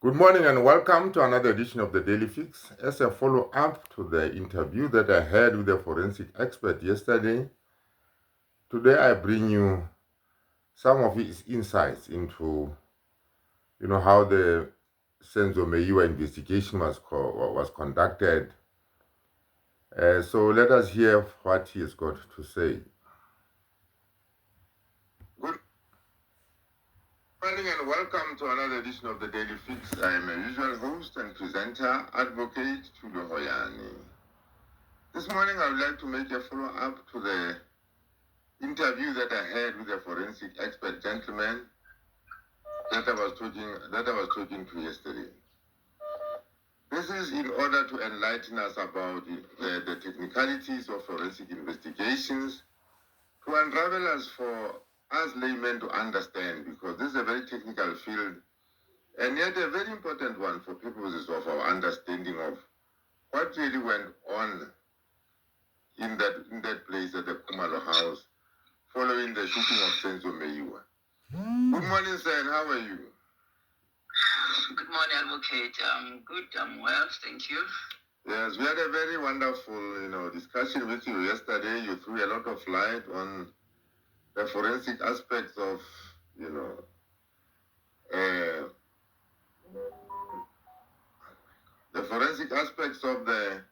Good morning and welcome to another edition of the Daily Fix. As a follow-up to the interview that I had with the forensic expert yesterday, today I bring you some of his insights into, how the Meyiwa investigation was conducted. So let us hear what he has got to say. Good morning and welcome to another edition of the Daily Fix. I am a usual host and presenter, Advocate Tulo Hoyani. This morning I would like to make a follow-up to the interview that I had with a forensic expert gentleman that I was talking to yesterday. This is in order to enlighten us about the technicalities of forensic investigations, to unravel us for us laymen to understand, because this is a very technical field and yet a very important one for purposes of our understanding of what really went on in that place at the Kumalo house following the shooting of Senzo Meyiwa. Good morning, sir, and how are you? Good morning, Advocate. I'm good, I'm well, thank you. Yes, we had a very wonderful, discussion with you yesterday. You threw a lot of light on the forensic aspects of, the forensic aspects of the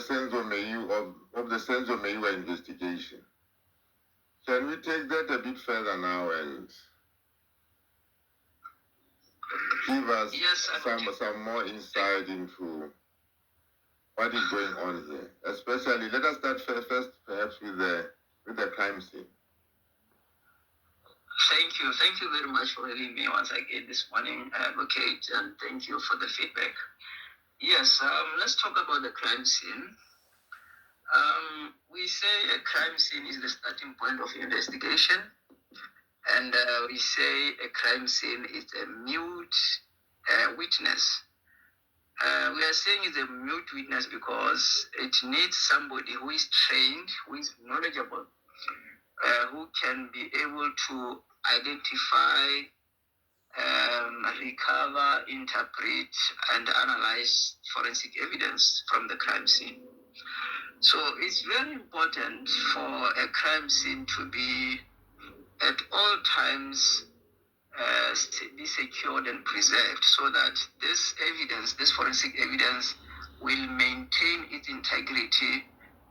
Senzo Meyiwa investigation. Can we take that a bit further now and give us some more insight into what is going on here? Especially, let us start first perhaps with the crime scene. Thank you very much for having me once again this morning, Advocate, and thank you for the feedback. Yes, let's talk about the crime scene. We say a crime scene is the starting point of investigation, and we say a crime scene is a mute witness. We are saying it's a mute witness because it needs somebody who is trained, who is knowledgeable, who can be able to identify, recover, interpret, and analyze forensic evidence from the crime scene. So it's very important for a crime scene to be at all times be secured and preserved, so that this evidence, this forensic evidence, will maintain its integrity.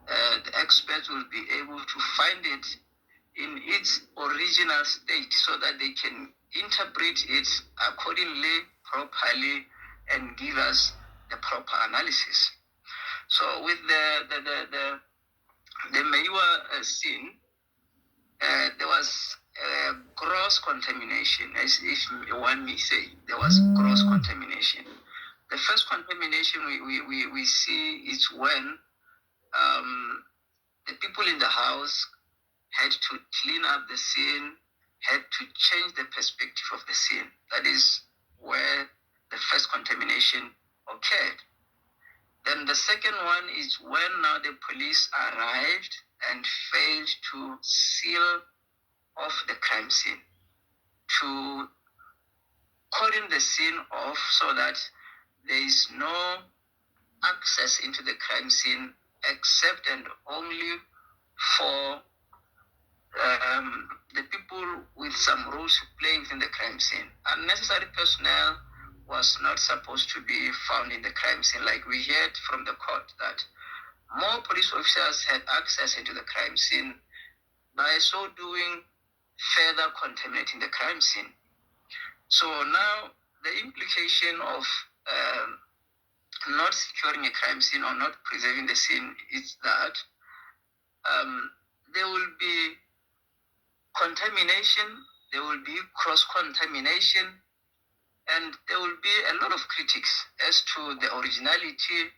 The experts will be able to find it in its original state so that they can interpret it accordingly, properly, and give us the proper analysis. So with the Meyiwa scene, there was gross contamination, as if one may say. There was gross contamination. The first contamination we see is when the people in the house had to clean up the scene, had to change the perspective of the scene. That is where the first contamination occurred. Then the second one is when now the police arrived and failed to seal off the crime scene, to cordon the scene off so that there is no access into the crime scene except and only for the people with some roles to play within the crime scene. Unnecessary personnel was not supposed to be found in the crime scene. Like we heard from the court that more police officers had access into the crime scene, by so doing further contaminating the crime scene. So now the implication of not securing a crime scene or not preserving the scene is that there will be contamination, there will be cross-contamination, and there will be a lot of critics as to the originality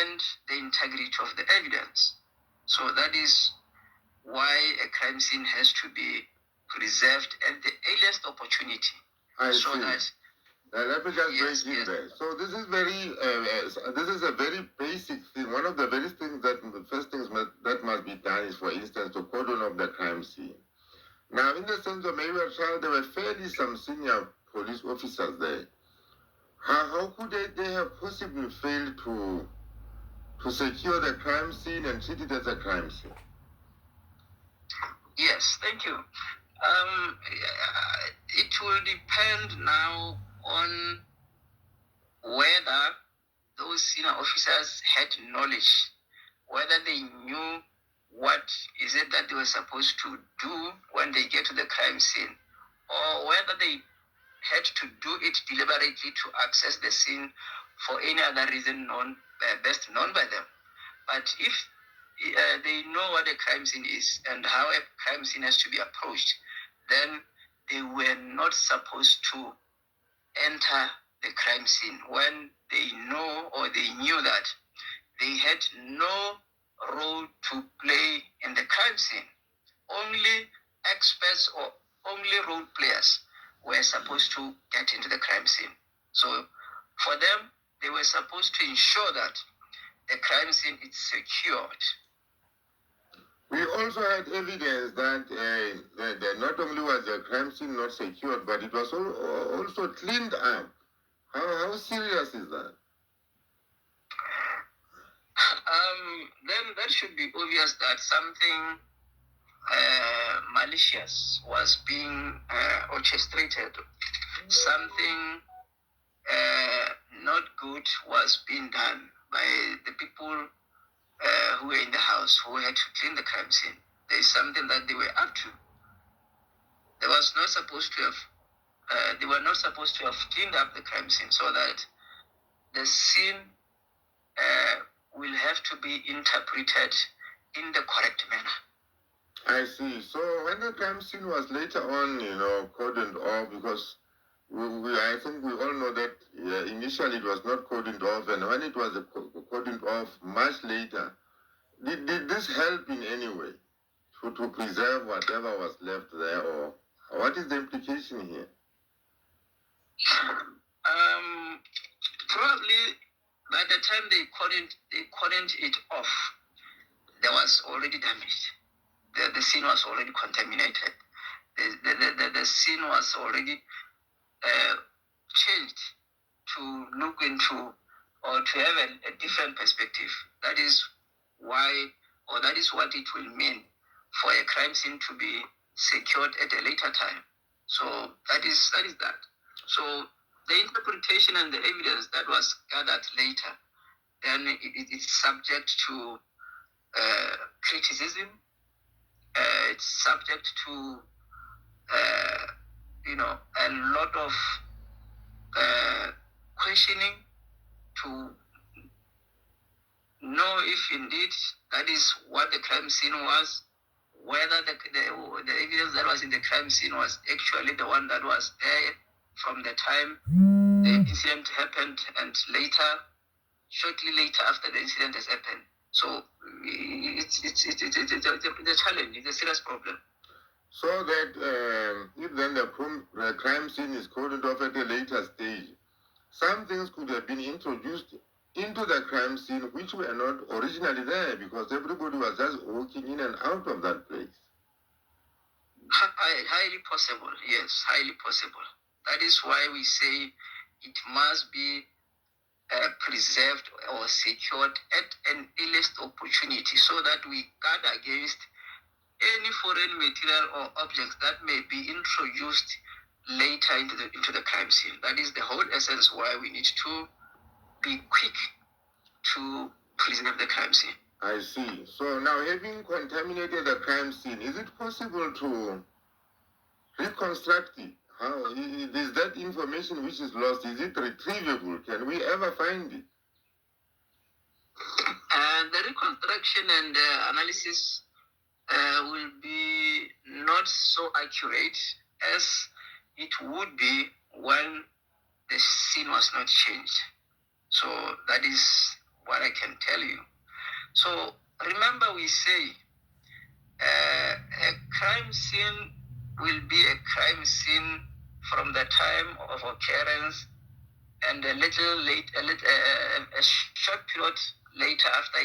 and the integrity of the evidence. So that is why a crime scene has to be preserved at the earliest opportunity. Let me just break in there. So this is a very basic thing. One of the first things that must be done is, for instance, to cordon off the crime scene. Now, in the Senzo Meyiwa trial, there were fairly some senior police officers there. How could they have possibly failed to secure the crime scene and treat it as a crime scene? Yes, thank you. It will depend now on whether those senior officers had knowledge, whether they knew what is it that they were supposed to do when they get to the crime scene, or whether they had to do it deliberately to access the scene for any other reason best known by them. But if they know what a crime scene is and how a crime scene has to be approached, then they were not supposed to enter the crime scene when they know or they knew that they had no role to play in the crime scene. Only experts or only role players were supposed to get into the crime scene. So for them, they were supposed to ensure that the crime scene is secured. We also had evidence that not only was the crime scene not secured, but it was also cleaned up. How serious is that? Then that should be obvious that something malicious was being orchestrated. Something not good was being done by the people who were in the house, who had to clean the crime scene. There is something that they were up to. They were not supposed to have cleaned up the crime scene, so that the scene will have to be interpreted in the correct manner. I see. So when the crime scene was later on, cordoned off, because I think we all know that initially it was not cordoned off, and when it was cordoned off much later, did this help in any way to preserve whatever was left there, or what is the implication here? Probably by the time they cordoned it off, there was already damage. The scene was already contaminated. The scene was already changed to look into or to have a different perspective. That is why, or that is what it will mean for a crime scene to be secured at a later time. So that is that. So the interpretation and the evidence that was gathered later, then it's subject to criticism. It's subject to a lot of questioning to know if indeed that is what the crime scene was, whether the evidence that was in the crime scene was actually the one that was there from the time the incident happened and shortly later after the incident has happened. So it's a challenge, it's a serious problem. So that if then the crime scene is cordoned off at a later stage, some things could have been introduced into the crime scene which were not originally there, because everybody was just walking in and out of that place. Highly possible, yes, highly possible. That is why we say it must be preserved or secured at an earliest opportunity, so that we guard against any foreign material or objects that may be introduced later into the crime scene. That is the whole essence why we need to be quick to preserve the crime scene. I see. So now, having contaminated the crime scene, is it possible to reconstruct it? How is that information which is lost? Is it retrievable? Can we ever find it? The reconstruction and analysis will be not so accurate as it would be when the scene was not changed. So that is what I can tell you. So remember, we say a crime scene will be a crime scene from the time of occurrence and a short period later after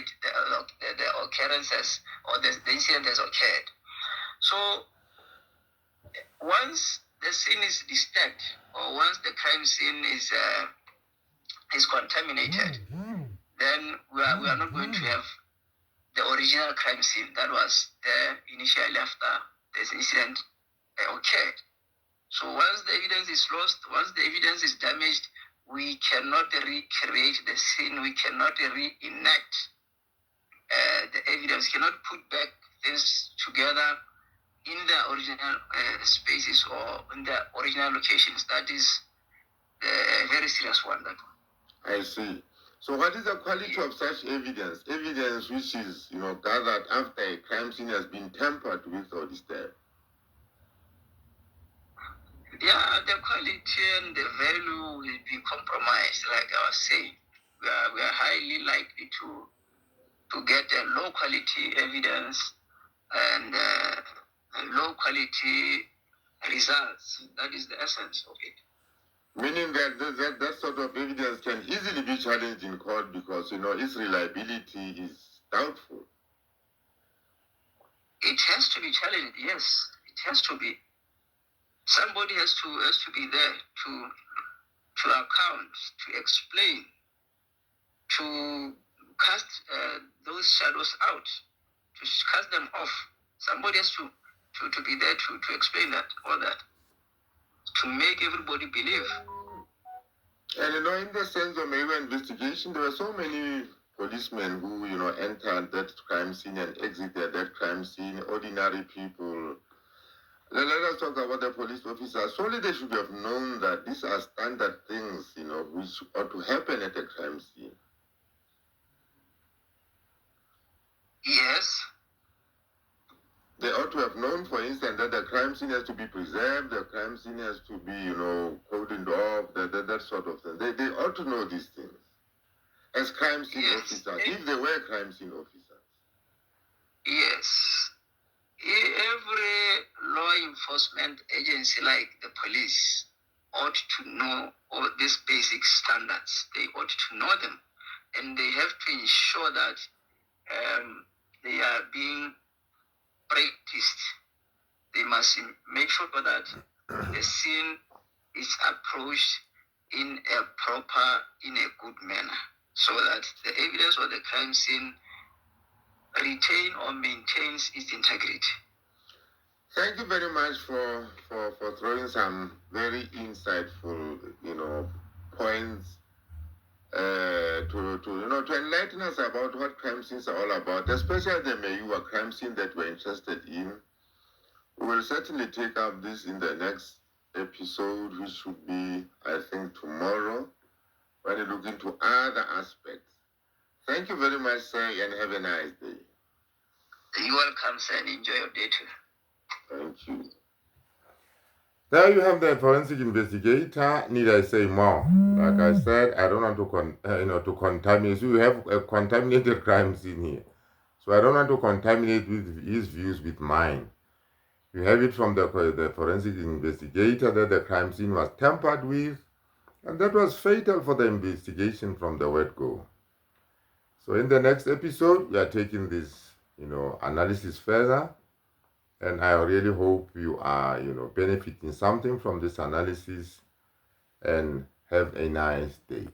the occurrences or the incident has occurred. So once the scene is disturbed, or once the crime scene is contaminated, then we are not going to have the original crime scene that was there initially after this incident occurred. So once the evidence is lost, once the evidence is damaged, we cannot recreate the scene, we cannot reenact the evidence, cannot put back things together in the original spaces or in the original locations. That is a very serious one. That one. I see. So what is the quality of such evidence? Evidence which is, gathered after a crime scene has been tampered with or disturbed? Yeah, the quality and the value will be compromised, like I was saying. We are highly likely to get a low quality evidence and low quality results. That is the essence of it. Meaning that sort of evidence can easily be challenged in court because, its reliability is doubtful. It has to be challenged, yes. It has to be. Somebody has to be there to account, to explain, to cast those shadows out, to cast them off. Somebody has to be there to explain that, all that, to make everybody believe. And in the sense of Meyiwa investigation, there were so many policemen who, entered that crime scene and exited that crime scene, ordinary people. Let us talk about the police officers. Surely they should have known that these are standard things, which ought to happen at a crime scene. Yes. They ought to have known, for instance, that the crime scene has to be preserved, the crime scene has to be, cordoned off, that sort of thing. They ought to know these things as crime scene officers, if they were crime scene officers. Yes. Every law enforcement agency like the police ought to know all these basic standards. They ought to know them. And they have to ensure that they are being practiced. They must make sure that the scene is approached in a good manner, so that the evidence of the crime scene retain or maintains its integrity. Thank you very much for throwing some very insightful, points to enlighten us about what crime scenes are all about, especially the Meyiwa crime scene that we're interested in. We will certainly take up this in the next episode, which should be, I think, tomorrow, when we look into other aspects. Thank you very much, sir, and have a nice day. You're welcome, sir, and enjoy your day too. Thank you. There you have the forensic investigator. Need I say more? Like I said, I don't want to contaminate. So we have a contaminated crime scene here. So I don't want to contaminate with his views with mine. You have it from the forensic investigator that the crime scene was tampered with, and that was fatal for the investigation from the word go. So in the next episode, we are taking this, analysis further. And I really hope you are, benefiting something from this analysis, and have a nice day.